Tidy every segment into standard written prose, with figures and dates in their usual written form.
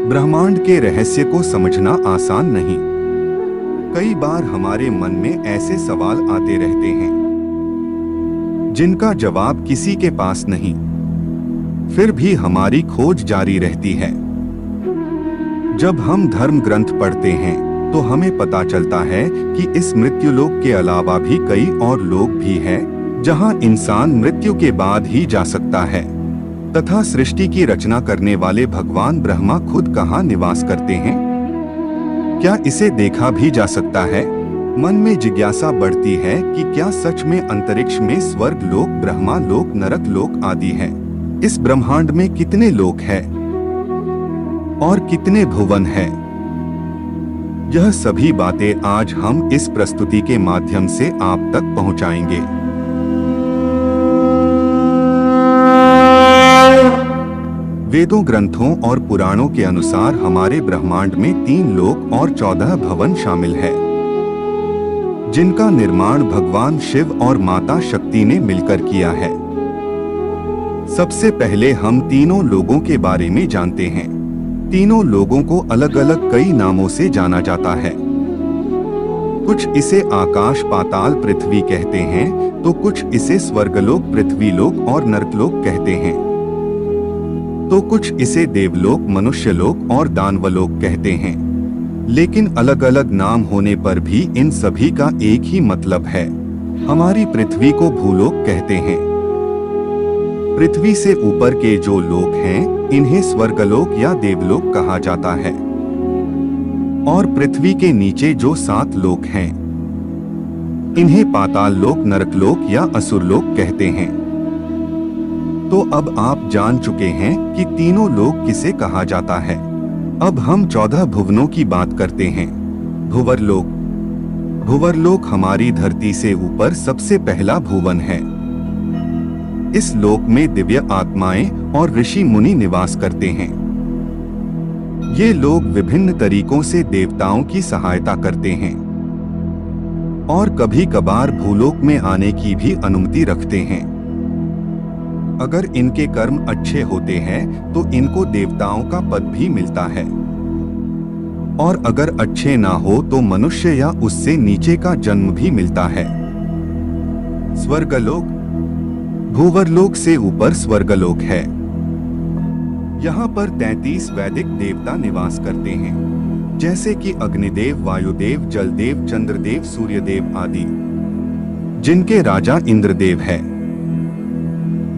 ब्रह्मांड के रहस्य को समझना आसान नहीं। कई बार हमारे मन में ऐसे सवाल आते रहते हैं जिनका जवाब किसी के पास नहीं, फिर भी हमारी खोज जारी रहती है। जब हम धर्म ग्रंथ पढ़ते हैं तो हमें पता चलता है कि इस मृत्युलोक के अलावा भी कई और लोक भी हैं जहां इंसान मृत्यु के बाद ही जा सकता है, तथा सृष्टि की रचना करने वाले भगवान ब्रह्मा खुद कहाँ निवास करते हैं। क्या इसे देखा भी जा सकता है? मन में जिज्ञासा बढ़ती है कि क्या सच में अंतरिक्ष में स्वर्ग लोक, ब्रह्मा लोक, नरक लोक आदि है। इस ब्रह्मांड में कितने लोक हैं और कितने भुवन हैं? यह सभी बातें आज हम इस प्रस्तुति के माध्यम से आप तक पहुंचाएंगे। वेदों, ग्रंथों और पुराणों के अनुसार हमारे ब्रह्मांड में 3 लोक और 14 भवन शामिल है, जिनका निर्माण भगवान शिव और माता शक्ति ने मिलकर किया है। सबसे पहले हम तीनों लोगों के बारे में जानते हैं। तीनों लोगों को अलग अलग कई नामों से जाना जाता है। कुछ इसे आकाश, पाताल, पृथ्वी कहते हैं तो कुछ इसे स्वर्गलोक, पृथ्वीलोक और नरकलोक कहते हैं, तो कुछ इसे देवलोक, मनुष्यलोक और दानवलोक कहते हैं। लेकिन अलग अलग नाम होने पर भी इन सभी का एक ही मतलब है। हमारी पृथ्वी को भूलोक कहते हैं। पृथ्वी से ऊपर के जो लोक हैं इन्हें स्वर्गलोक या देवलोक कहा जाता है, और पृथ्वी के नीचे जो 7 लोक हैं इन्हें पाताल लोक, नरकलोक या असुरलोक कहते हैं। तो अब आप जान चुके हैं कि तीनों लोक किसे कहा जाता है। अब हम 14 भुवनों की बात करते हैं। भुवरलोक। भुवरलोक हमारी धरती से ऊपर सबसे पहला भुवन है। इस लोक में दिव्य आत्माएं और ऋषि मुनि निवास करते हैं। ये लोग विभिन्न तरीकों से देवताओं की सहायता करते हैं और कभी कभार भूलोक में आने की भी अनुमति रखते हैं। अगर इनके कर्म अच्छे होते हैं तो इनको देवताओं का पद भी मिलता है, और अगर अच्छे ना हो तो मनुष्य या उससे नीचे का जन्म भी मिलता है। स्वर्गलोक। भूवरलोक से ऊपर स्वर्गलोक है। यहाँ पर 33 वैदिक देवता निवास करते हैं, जैसे कि अग्निदेव, वायुदेव, जलदेव, चंद्रदेव, सूर्यदेव आदि, जिनके राजा इंद्रदेव है,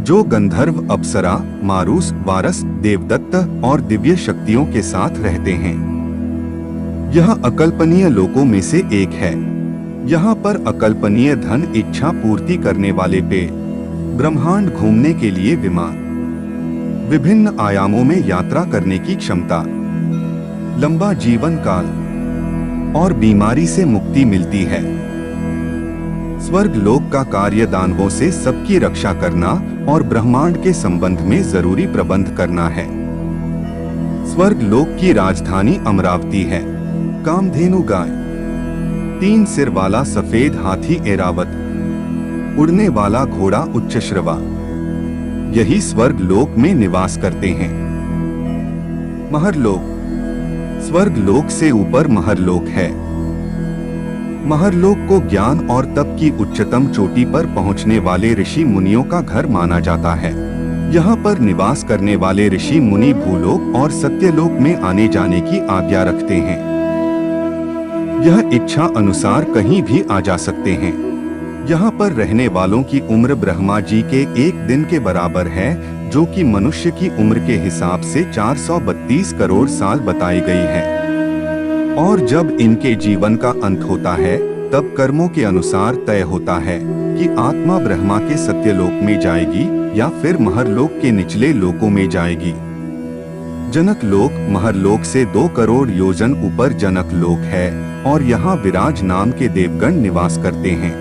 जो गंधर्व, अप्सरा, मारुस, वारस, देवदत्त और दिव्य शक्तियों के साथ रहते हैं। यह अकल्पनीय लोकों में से एक है। यहाँ पर अकल्पनीय धन इच्छा पूर्ति करने वाले पेड़, ब्रह्मांड घूमने के लिए विमान, विभिन्न आयामों में यात्रा करने की क्षमता, लंबा जीवन काल और बीमारी से मुक्ति मिलती है। स्वर्ग लोक का कार्य दानवों से सबकी रक्षा करना और ब्रह्मांड के संबंध में जरूरी प्रबंध करना है। स्वर्ग लोक की राजधानी अमरावती है। कामधेनु गाय, 3 सिर वाला सफेद हाथी ऐरावत, उड़ने वाला घोड़ा उच्चश्रवा, यही स्वर्ग लोक में निवास करते हैं। महरलोक। स्वर्ग लोक से ऊपर महरलोक है। महरलोक को ज्ञान और तप की उच्चतम चोटी पर पहुंचने वाले ऋषि मुनियों का घर माना जाता है। यहाँ पर निवास करने वाले ऋषि मुनि भूलोक और सत्यलोक में आने जाने की आज्ञा रखते हैं। यह इच्छा अनुसार कहीं भी आ जा सकते हैं। यहाँ पर रहने वालों की उम्र ब्रह्मा जी के 1 दिन के बराबर है, जो कि मनुष्य की उम्र के हिसाब से 432 करोड़ साल बताई गई है। और जब इनके जीवन का अंत होता है तब कर्मों के अनुसार तय होता है कि आत्मा ब्रह्मा के सत्यलोक में जाएगी या फिर महरलोक के निचले लोकों में जाएगी। जनक लोक। महरलोक से 2 करोड़ योजन ऊपर जनक लोक है और यहाँ विराज नाम के देवगण निवास करते हैं।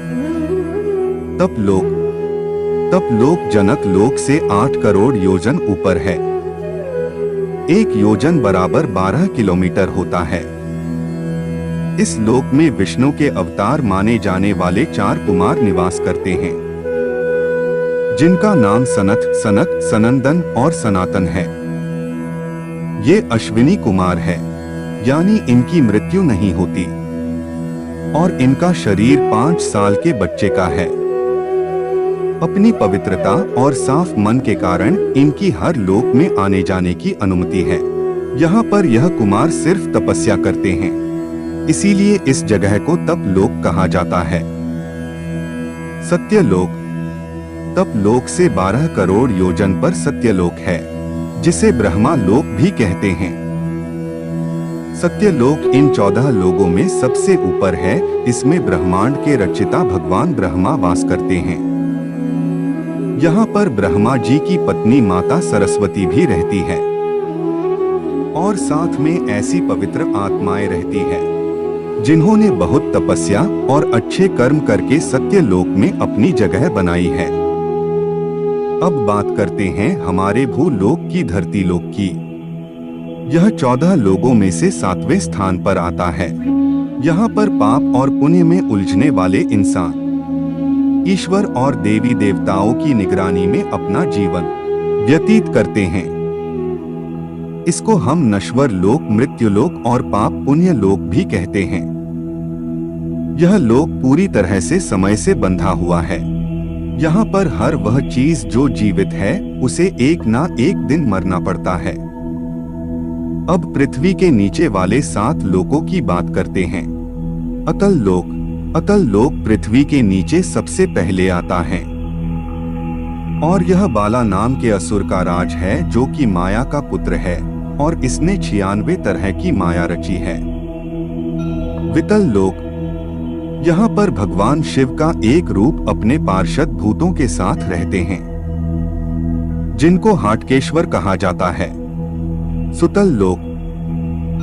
तपलोक। तपलोक जनक लोक से 8 करोड़ योजन ऊपर है। 1 योजन बराबर 12 किलोमीटर होता है। इस लोक में विष्णु के अवतार माने जाने वाले 4 कुमार निवास करते हैं, जिनका नाम सनत, सनक, सनंदन और सनातन है। ये अश्विनी कुमार है, यानी इनकी मृत्यु नहीं होती और इनका शरीर 5 साल के बच्चे का है। अपनी पवित्रता और साफ मन के कारण इनकी हर लोक में आने जाने की अनुमति है। यहाँ पर यह कुमार सिर्फ तपस्या करते हैं, इसीलिए इस जगह को तप लोक कहा जाता है। सत्यलोक, तप लोक से 12 करोड़ योजन पर सत्यलोक है, जिसे ब्रह्मा लोक भी कहते हैं। सत्यलोक इन 14 लोगों में सबसे ऊपर है। इसमें ब्रह्मांड के रचयिता भगवान ब्रह्मा वास करते हैं। यहाँ पर ब्रह्मा जी की पत्नी माता सरस्वती भी रहती है और साथ में ऐसी पवित्र आत्माएं रहती है जिन्होंने बहुत तपस्या और अच्छे कर्म करके सत्यलोक में अपनी जगह बनाई है। अब बात करते हैं हमारे भूलोक की, धरती लोक की। यह 14 लोगों में से 7वें स्थान पर आता है। यहाँ पर पाप और पुण्य में उलझने वाले इंसान ईश्वर और देवी देवताओं की निगरानी में अपना जीवन व्यतीत करते हैं। इसको हम नश्वर लोक, मृत्यु लोक और पाप पुण्य लोक भी कहते हैं। यह लोक पूरी तरह से समय से बंधा हुआ है। यहाँ पर हर वह चीज जो जीवित है उसे एक ना एक दिन मरना पड़ता है। अब पृथ्वी के नीचे वाले 7 लोकों की बात करते हैं। अतल लोक, अतल लोक पृथ्वी के नीचे सबसे पहले आता है और यह बाला नाम के असुर का राज है, जो कि माया का पुत्र है और इसने 96 तरह की माया रची है। वितल लोक, यहाँ पर भगवान शिव का एक रूप अपने पार्षद भूतों के साथ रहते हैं, जिनको हाटकेश्वर कहा जाता है। सुतल लोक,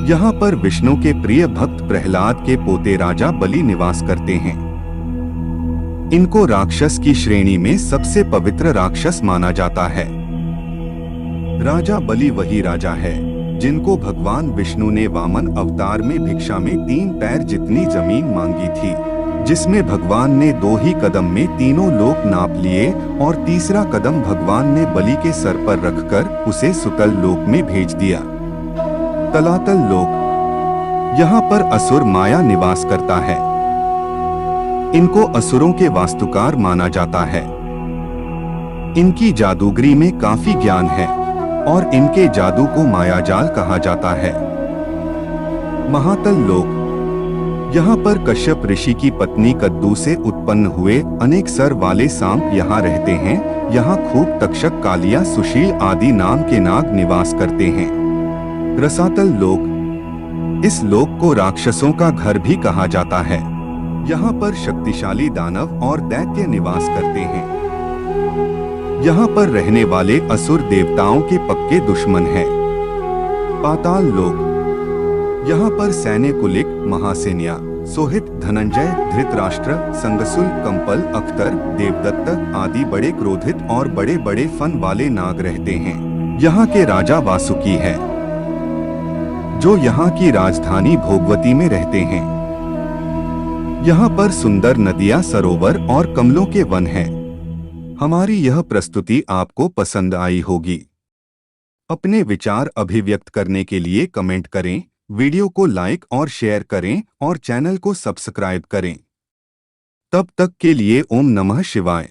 यहाँ पर विष्णु के प्रिय भक्त प्रहलाद के पोते राजा बलि निवास करते हैं। इनको राक्षस की श्रेणी में सबसे पवित्र राक्षस माना जाता है। राजा बलि वही राजा है जिनको भगवान विष्णु ने वामन अवतार में भिक्षा में 3 पैर जितनी जमीन मांगी थी, जिसमें भगवान ने 2 ही कदम में तीनों लोक नाप लिए और तीसरा कदम भगवान ने बलि के सर पर रखकर उसे सुतल लोक में भेज दिया। तलातल लोक, यहाँ पर असुर माया निवास करता है। इनको असुरों के वास्तुकार माना जाता है। इनकी जादूगरी में काफी ज्ञान है और इनके जादू को मायाजाल कहा जाता है। महातल लोक, यहाँ पर कश्यप ऋषि की पत्नी कद्दू से उत्पन्न हुए अनेक सर वाले सांप यहाँ रहते हैं। यहाँ खूब तक्षक, कालिया, सुशील आदि नाम के नाग निवास करते हैं। रसातल लोक, इस लोक को राक्षसों का घर भी कहा जाता है। यहाँ पर शक्तिशाली दानव और दैत्य निवास करते हैं। यहाँ पर रहने वाले असुर देवताओं के पक्के दुश्मन हैं। पाताल लोक, यहाँ पर सैन्य कुलिक, महासेन्या, सोहित, धनंजय, धृतराष्ट्र, संगसुल, कंपल, अख्तर, देवदत्त आदि बड़े क्रोधित और बड़े बड़े फन वाले नाग रहते हैं। यहाँ के राजा वासुकी है, जो यहाँ की राजधानी भोगवती में रहते हैं। यहाँ पर सुंदर नदियाँ, सरोवर और कमलों के वन हैं। हमारी यह प्रस्तुति आपको पसंद आई होगी। अपने विचार अभिव्यक्त करने के लिए कमेंट करें, वीडियो को लाइक और शेयर करें और चैनल को सब्सक्राइब करें। तब तक के लिए ओम नमः शिवाय।